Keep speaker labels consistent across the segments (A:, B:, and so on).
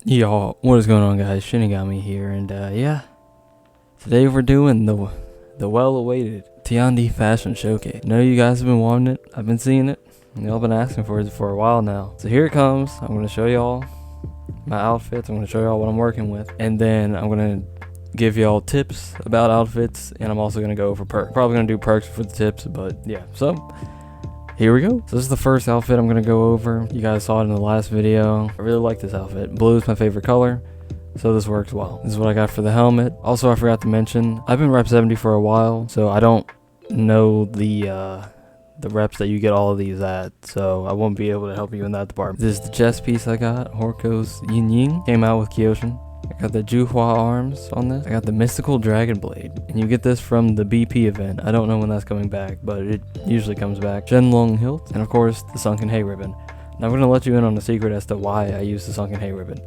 A: Y'all, what is going on, guys? Shinigami here, and yeah, today we're doing the well-awaited Tiandi Fashion Showcase. I know you guys have been wanting it. I've been seeing it. Y'all been asking for it for a while now. So here it comes. I'm gonna show y'all my outfits. I'm gonna show y'all what I'm working with, and then I'm gonna give y'all tips about outfits, and I'm also gonna go over perks. Probably gonna do perks for the tips, but yeah. So here we go. So this is the first outfit I'm gonna go over. You guys saw it in the last video. I really like this outfit. Blue is my favorite color, so this works well. This is what I got for the helmet. Also, I forgot to mention, I've been rep 70 for a while, so I don't know the reps that you get all of these at, so I won't be able to help you in that department. This is the chest piece I got. Horko's Yin Ying. Came out with Kyoshin. I got the Juhua arms on this. I got the Mystical Dragon Blade, and you get this from the BP event. I don't know when that's coming back, but it usually comes back. Shenlong hilt, and of course the Sunken Hay ribbon. Now I'm going to let you in on a secret as to why I use the Sunken Hay ribbon.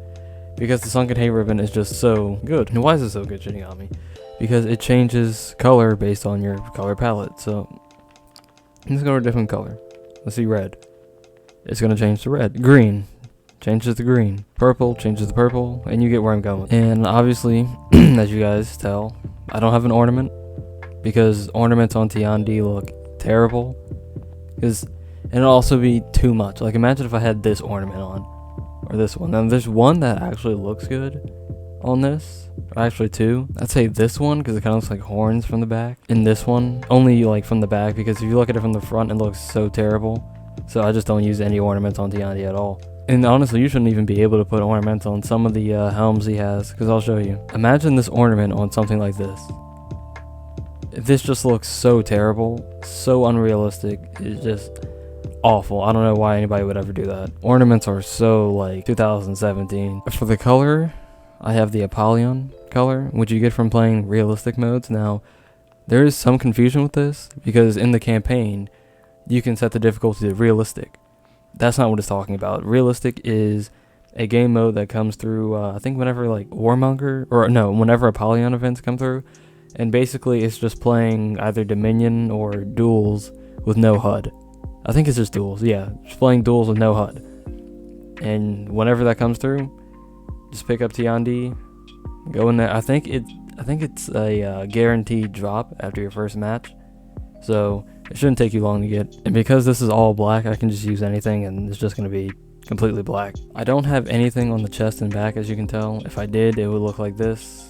A: Because the Sunken Hay ribbon is just so good. And why is it so good, Shinigami? Because it changes color based on your color palette. So let's go to a different color. Let's see red. It's going to change to red. Green changes to green. Purple changes to purple, and you get where I'm going. And obviously, as you guys tell, I don't have an ornament because ornaments on Tiandi look terrible. And it'll also be too much. Like, imagine if I had this ornament on, or this one. Now there's one that actually looks good on this, or actually two. I'd say this one because it kind of looks like horns from the back, and this one only like from the back because if you look at it from the front, it looks so terrible. So I just don't use any ornaments on Tiandi at all. And honestly, you shouldn't even be able to put ornaments on some of the helms he has, because I'll show you. Imagine this ornament on something like this. This just looks so terrible, so unrealistic. It's just awful. I don't know why anybody would ever do that. Ornaments are so like 2017. For the color, I have the Apollyon color, which you get from playing realistic modes. Now, there is some confusion with this, because in the campaign, you can set the difficulty to realistic. That's not what it's talking about. Realistic is a game mode that comes through, I think whenever like Warmonger, or no, whenever Apollyon events come through. And basically it's just playing either Dominion or duels with no HUD. I think it's just duels, yeah. Just playing duels with no HUD. And whenever that comes through, just pick up Tiandi, go in there. I think it's a guaranteed drop after your first match. So it shouldn't take you long to get. And because this is all black, I can just use anything and it's just going to be completely black. I don't have anything on the chest and back, as you can tell. If I did, it would look like this.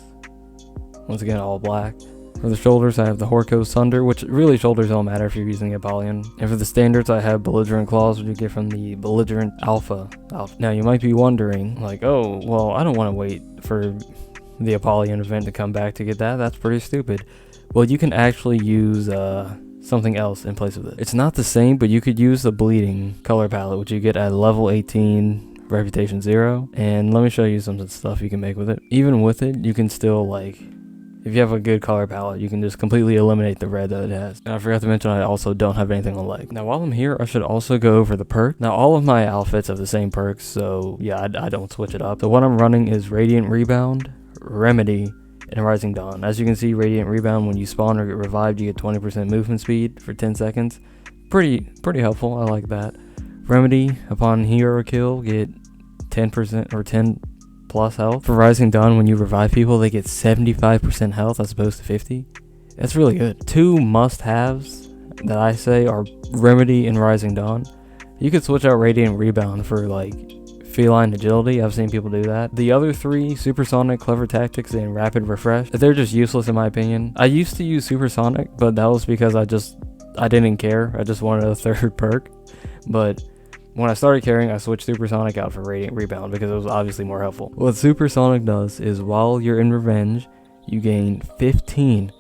A: Once again, all black. For the shoulders, I have the Horko's Thunder, which really shoulders don't matter if you're using Apollyon. And for the standards, I have Belligerent Claws, which you get from the Belligerent Alpha. Now, you might be wondering, like, oh, well, I don't want to wait for the Apollyon event to come back to get that. That's pretty stupid. Well, you can actually use something else in place of it. It's not the same, but you could use the Bleeding color palette, which you get at level 18, Reputation 0. And let me show you some stuff you can make with it. Even with it, you can still, like, if you have a good color palette, you can just completely eliminate the red that it has. And I forgot to mention, I also don't have anything on leg. Now, while I'm here, I should also go over the perk. Now, all of my outfits have the same perks, so yeah, I don't switch it up. So what I'm running is Radiant Rebound, Remedy, and Rising Dawn. As you can see, Radiant Rebound, when you spawn or get revived, you get 20% movement speed for 10 seconds. Pretty helpful. I like that. Remedy, upon hero kill, get 10% or 10 plus health. For Rising Dawn, when you revive people, they get 75% health as opposed to 50. That's really good. Two must-haves that I say are Remedy and Rising Dawn. You could switch out Radiant Rebound for like Feline Agility. I've seen people do that. The other three, Supersonic, Clever Tactics, and Rapid Refresh, they're just useless in my opinion. I used to use Supersonic, but that was because I didn't care. I just wanted a third perk. But when I started caring, I switched Supersonic out for Radiant Rebound because it was obviously more helpful. What Supersonic does is while you're in Revenge, you gain 15%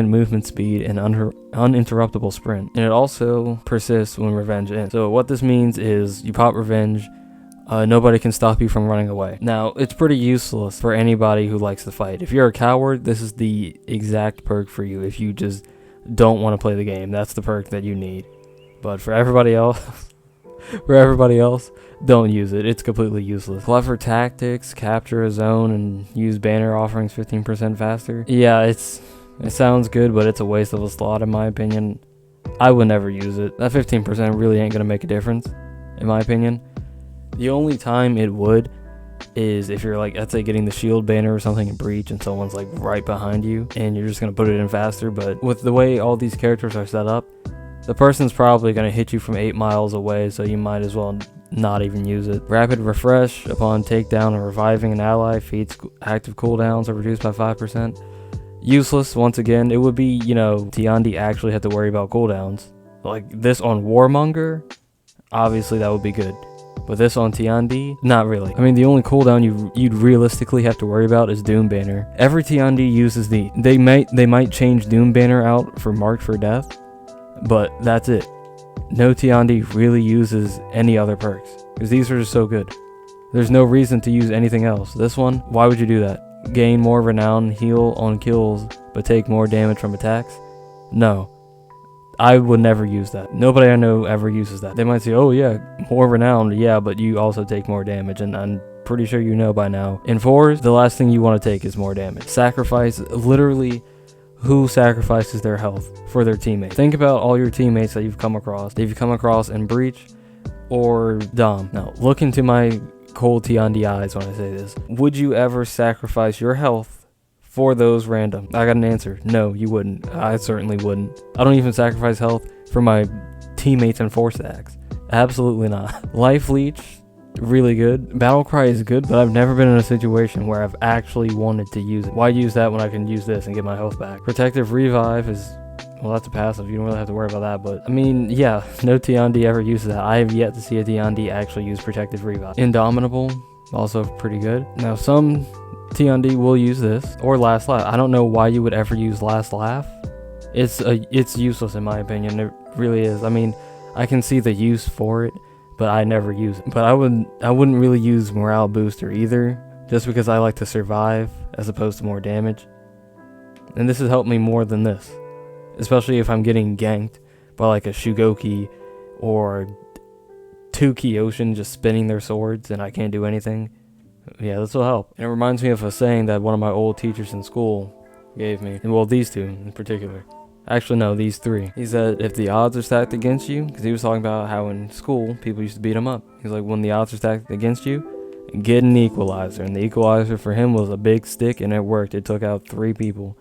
A: movement speed and uninterruptible sprint. And it also persists when Revenge ends. So what this means is you pop Revenge, nobody can stop you from running away. Now, it's pretty useless for anybody who likes to fight. If you're a coward, this is the exact perk for you. If you just don't want to play the game, that's the perk that you need. But for everybody else, don't use it. It's completely useless. Clever Tactics, capture a zone and use banner offerings 15% faster. Yeah, it sounds good, but it's a waste of a slot in my opinion. I would never use it. That 15% really ain't gonna make a difference, in my opinion. The only time it would is if you're like, let's say, getting the shield banner or something in Breach and someone's like right behind you and you're just going to put it in faster. But with the way all these characters are set up, the person's probably going to hit you from 8 miles away, so you might as well not even use it. Rapid refresh upon takedown or reviving an ally. Feats active cooldowns are reduced by 5%. Useless, once again. It would be, Tiandi actually had to worry about cooldowns. Like this on Warmonger, obviously that would be good. But this on Tiandi, not really. I mean, the only cooldown you'd realistically have to worry about is Doom Banner. Every Tiandi uses they might change Doom Banner out for Marked for Death, but that's it. No Tiandi really uses any other perks, because these are just so good. There's no reason to use anything else. This one, why would you do that? Gain more renown, heal on kills, but take more damage from attacks? No. I would never use that. Nobody I know ever uses that. They might say, oh yeah, more renown, yeah, but you also take more damage, and I'm pretty sure you know by now. In 4s, the last thing you want to take is more damage. Sacrifice, literally, who sacrifices their health for their teammates? Think about all your teammates that you've come across. If you've come across in Breach or Dom. Now, look into my cold Tiandi eyes when I say this. Would you ever sacrifice your health for those random? I got an answer. No, you wouldn't. I certainly wouldn't. I don't even sacrifice health for my teammates in 4 stacks. Absolutely not. Life Leech, really good. Battle Cry is good, but I've never been in a situation where I've actually wanted to use it. Why use that when I can use this and get my health back? Protective Revive is, well, that's a passive. You don't really have to worry about that, but I mean, yeah, no Tiandi ever uses that. I have yet to see a Tiandi actually use Protective Revive. Indomitable, also pretty good. Now, some Tiandi will use this, or Last Laugh. I don't know why you would ever use Last Laugh. It's useless in my opinion. It really is. I mean, I can see the use for it, but I never use it. But I wouldn't really use Morale Booster either, just because I like to survive as opposed to more damage. And this has helped me more than this, especially if I'm getting ganked by like a Shugoki or 2 Kyoshin just spinning their swords and I can't do anything. Yeah, this will help. And it reminds me of a saying that one of my old teachers in school gave me. And well, these 2 in particular. Actually, no, these 3. He said, if the odds are stacked against you, because he was talking about how in school, people used to beat him up. He's like, when the odds are stacked against you, get an equalizer. And the equalizer for him was a big stick, and it worked. It took out 3 people.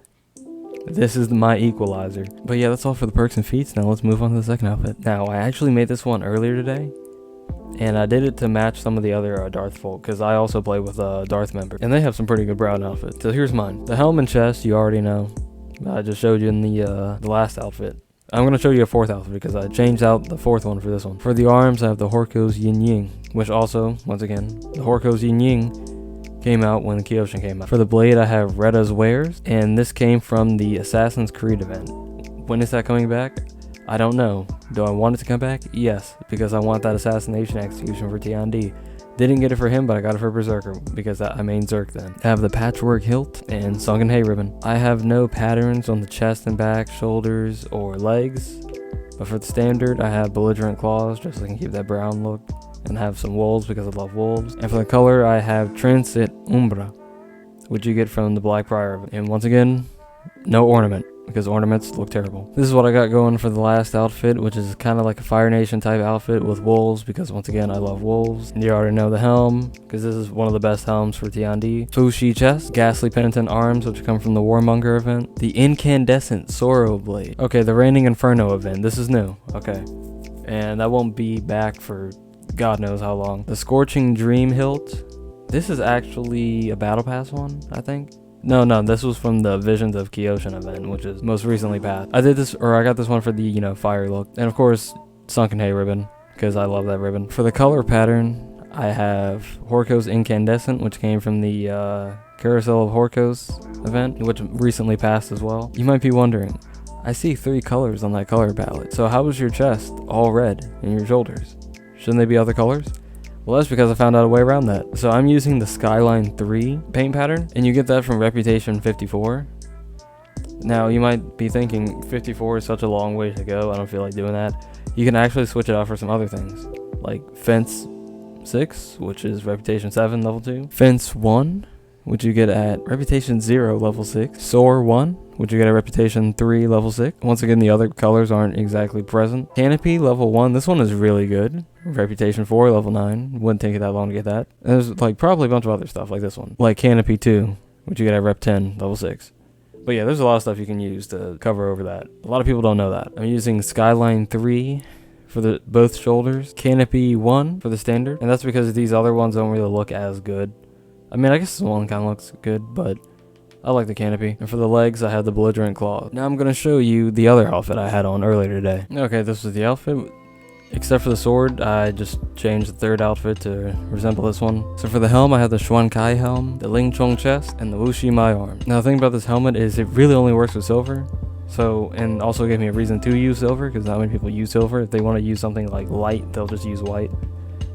A: This is my equalizer. But yeah, that's all for the perks and feats. Now let's move on to the second outfit. Now, I actually made this one earlier today, and I did it to match some of the other Darth folk, because I also play with Darth members, and they have some pretty good brown outfits. So here's mine. The helm and chest, you already know. I just showed you in the last outfit. I'm going to show you a 4th outfit because I changed out the 4th one for this one. For the arms, I have the Horko's Yin Ying, which also, once again, the Horko's Yin Ying came out when Kyoshin came out. For the blade, I have Retta's Wares, and this came from the Assassin's Creed event. When is that coming back? I don't know. Do I want it to come back? Yes, because I want that assassination execution for Tiandi. Didn't get it for him, but I got it for Berserker, because I main Zerk then. I have the Patchwork Hilt and Sunken Hay Ribbon. I have no patterns on the chest and back, shoulders, or legs, but for the standard, I have Belligerent Claws, just so I can keep that brown look, and have some wolves, because I love wolves. And for the color, I have Transit Umbra, which you get from the Black Prior. And once again, no ornament, because ornaments look terrible. This is what I got going for the last outfit, which is kind of like a Fire Nation type outfit with wolves, because once again, I love wolves. And you already know the helm, because this is one of the best helms for Tiandi. Fushi chest, Ghastly Penitent arms, which come from the Warmonger event. The Incandescent Sorrow Blade. Okay, the Raining Inferno event. This is new. Okay. And that won't be back for God knows how long. The Scorching Dream Hilt. This is actually a Battle Pass one, I think. No, this was from the Visions of Kyoshin event, which is most recently passed. I got this one for the, fire look. And of course, Sunken Hay Ribbon, because I love that ribbon. For the color pattern, I have Horko's Incandescent, which came from the Carousel of Horko's event, which recently passed as well. You might be wondering, I see 3 colors on that color palette. So how is your chest all red and your shoulders? Shouldn't they be other colors? Well, that's because I found out a way around that. So I'm using the Skyline 3 paint pattern, and you get that from Reputation 54. Now, you might be thinking, 54 is such a long way to go, I don't feel like doing that. You can actually switch it out for some other things, like Fence 6, which is Reputation 7, level 2. Fence 1 which you get at Reputation 0, level 6. Soar 1, which you get at Reputation 3, level 6. Once again, the other colors aren't exactly present. Canopy, level 1. This one is really good. Reputation 4, level 9. Wouldn't take it that long to get that. And there's like probably a bunch of other stuff like this one. Like Canopy 2, which you get at Rep 10, level 6. But yeah, there's a lot of stuff you can use to cover over that. A lot of people don't know that. I'm using Skyline 3 for both shoulders. Canopy 1 for the standard. And that's because these other ones don't really look as good. I mean, I guess this one kind of looks good, but I like the canopy. And for the legs, I had the belligerent claw. Now I'm going to show you the other outfit I had on earlier today. Okay, this was the outfit. Except for the sword, I just changed the third outfit to resemble this one. So for the helm, I had the Xuankai helm, the Ling Chong chest, and the Wuxi Mai arm. Now the thing about this helmet is it really only works with silver. So, and also gave me a reason to use silver, because not many people use silver. If they want to use something like light, they'll just use white.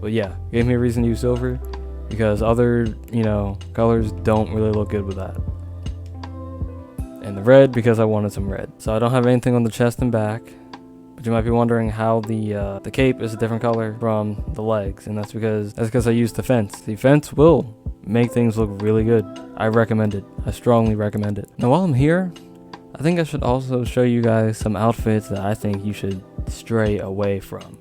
A: But yeah, gave me a reason to use silver, because other, colors don't really look good with that. And the red, because I wanted some red. So I don't have anything on the chest and back. But you might be wondering how the cape is a different color from the legs, and that's because I used the fence. The fence will make things look really good. I recommend it. I strongly recommend it. Now while I'm here, I think I should also show you guys some outfits that I think you should stray away from,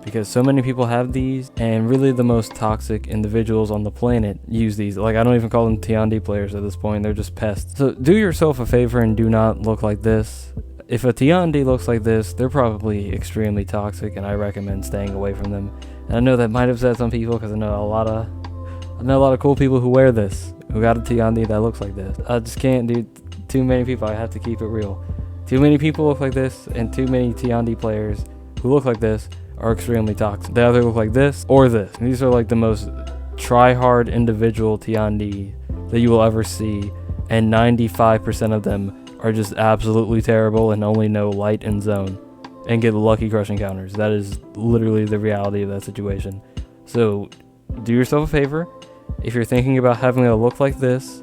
A: because so many people have these, and really the most toxic individuals on the planet use these. Like, I don't even call them Tiandi players at this point. They're just pests. So do yourself a favor and do not look like this. If a Tiandi looks like this, they're probably extremely toxic, and I recommend staying away from them. And I know that might upset some people, because I know a lot of cool people who wear this, who got a Tiandi that looks like this. I just can't do too many people. I have to keep it real. Too many people look like this, and too many Tiandi players who look like this are extremely toxic. They either look like this or this. And these are like the most try-hard individual Tiandi that you will ever see, and 95% of them are just absolutely terrible and only know light and zone and get lucky crush encounters. That is literally the reality of that situation. So do yourself a favor. If you're thinking about having a look like this,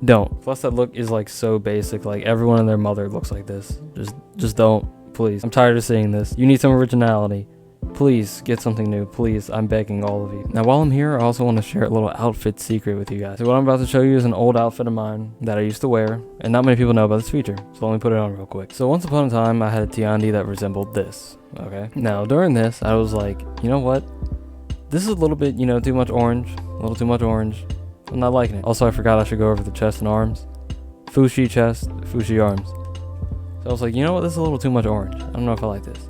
A: don't. Plus that look is like so basic. Like everyone and their mother looks like this. Just don't, please. I'm tired of seeing this. You need some originality. Please get something new. Please, I'm begging all of you. Now while I'm here, I also want to share a little outfit secret with you guys. So what I'm about to show you is an old outfit of mine that I used to wear, and not many people know about this feature, so let me put it on real quick. So once upon a time, I had a Tiandi that resembled this, okay? Now during this, I was like, you know what? This is a little bit, too much orange. A little too much orange. I'm not liking it. Also, I forgot I should go over the chest and arms. Fushi chest, Fushi arms. So I was like, you know what? This is a little too much orange. I don't know if I like this.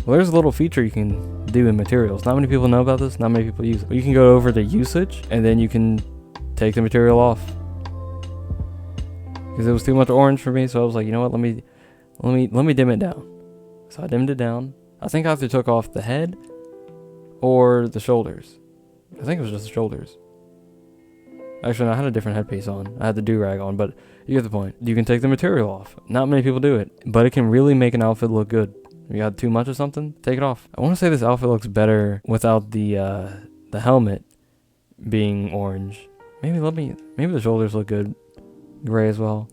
A: Well, there's a little feature you can do in materials. Not many people know about this. Not many people use it. But you can go over to usage, and then you can take the material off. Because it was too much orange for me, so I was like, you know what? Let me dim it down. So I dimmed it down. I think I either took off the head or the shoulders. I think it was just the shoulders. Actually, no, I had a different headpiece on. I had the do-rag on, but you get the point. You can take the material off. Not many people do it, but it can really make an outfit look good. If you got too much of something, take it off. I want to say this outfit looks better without the helmet being orange. Maybe the shoulders look good, gray as well.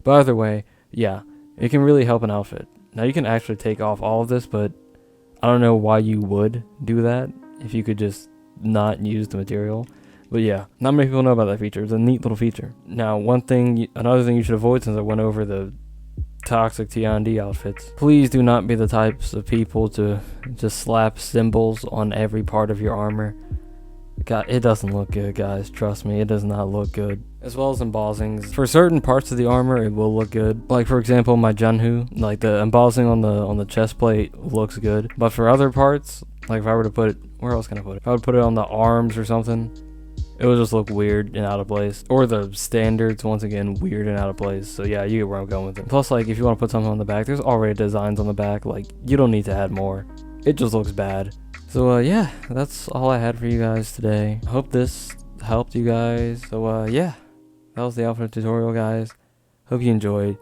A: But either way, yeah, it can really help an outfit. Now you can actually take off all of this, but I don't know why you would do that if you could just not use the material. But yeah, not many people know about that feature. It's a neat little feature. Now, another thing you should avoid, since I went over the toxic Tiandi outfits, please do not be the types of people to just slap symbols on every part of your armor. God, it doesn't look good, guys. Trust me, it does not look good. As well as embossings. For certain parts of the armor, it will look good. Like, for example, my Junhu, like the embossing on the chest plate looks good. But for other parts, like if I were to put it, where else can I put it? If I would put it on the arms or something, it would just look weird and out of place. Or the standards, once again, weird and out of place. So yeah, you get where I'm going with it. Plus, like, if you want to put something on the back, there's already designs on the back. Like, you don't need to add more. It just looks bad. So yeah, that's all I had for you guys today. I hope this helped you guys. So yeah, that was the outfit tutorial, guys. Hope you enjoyed.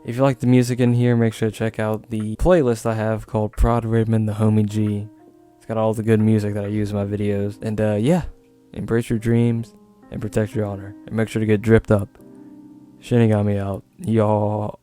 A: If you like the music in here, make sure to check out the playlist I have called Prod Riddiman, the Homie G. It's got all the good music that I use in my videos. And yeah. Embrace your dreams and protect your honor. And make sure to get dripped up. Shinigami out. Y'all.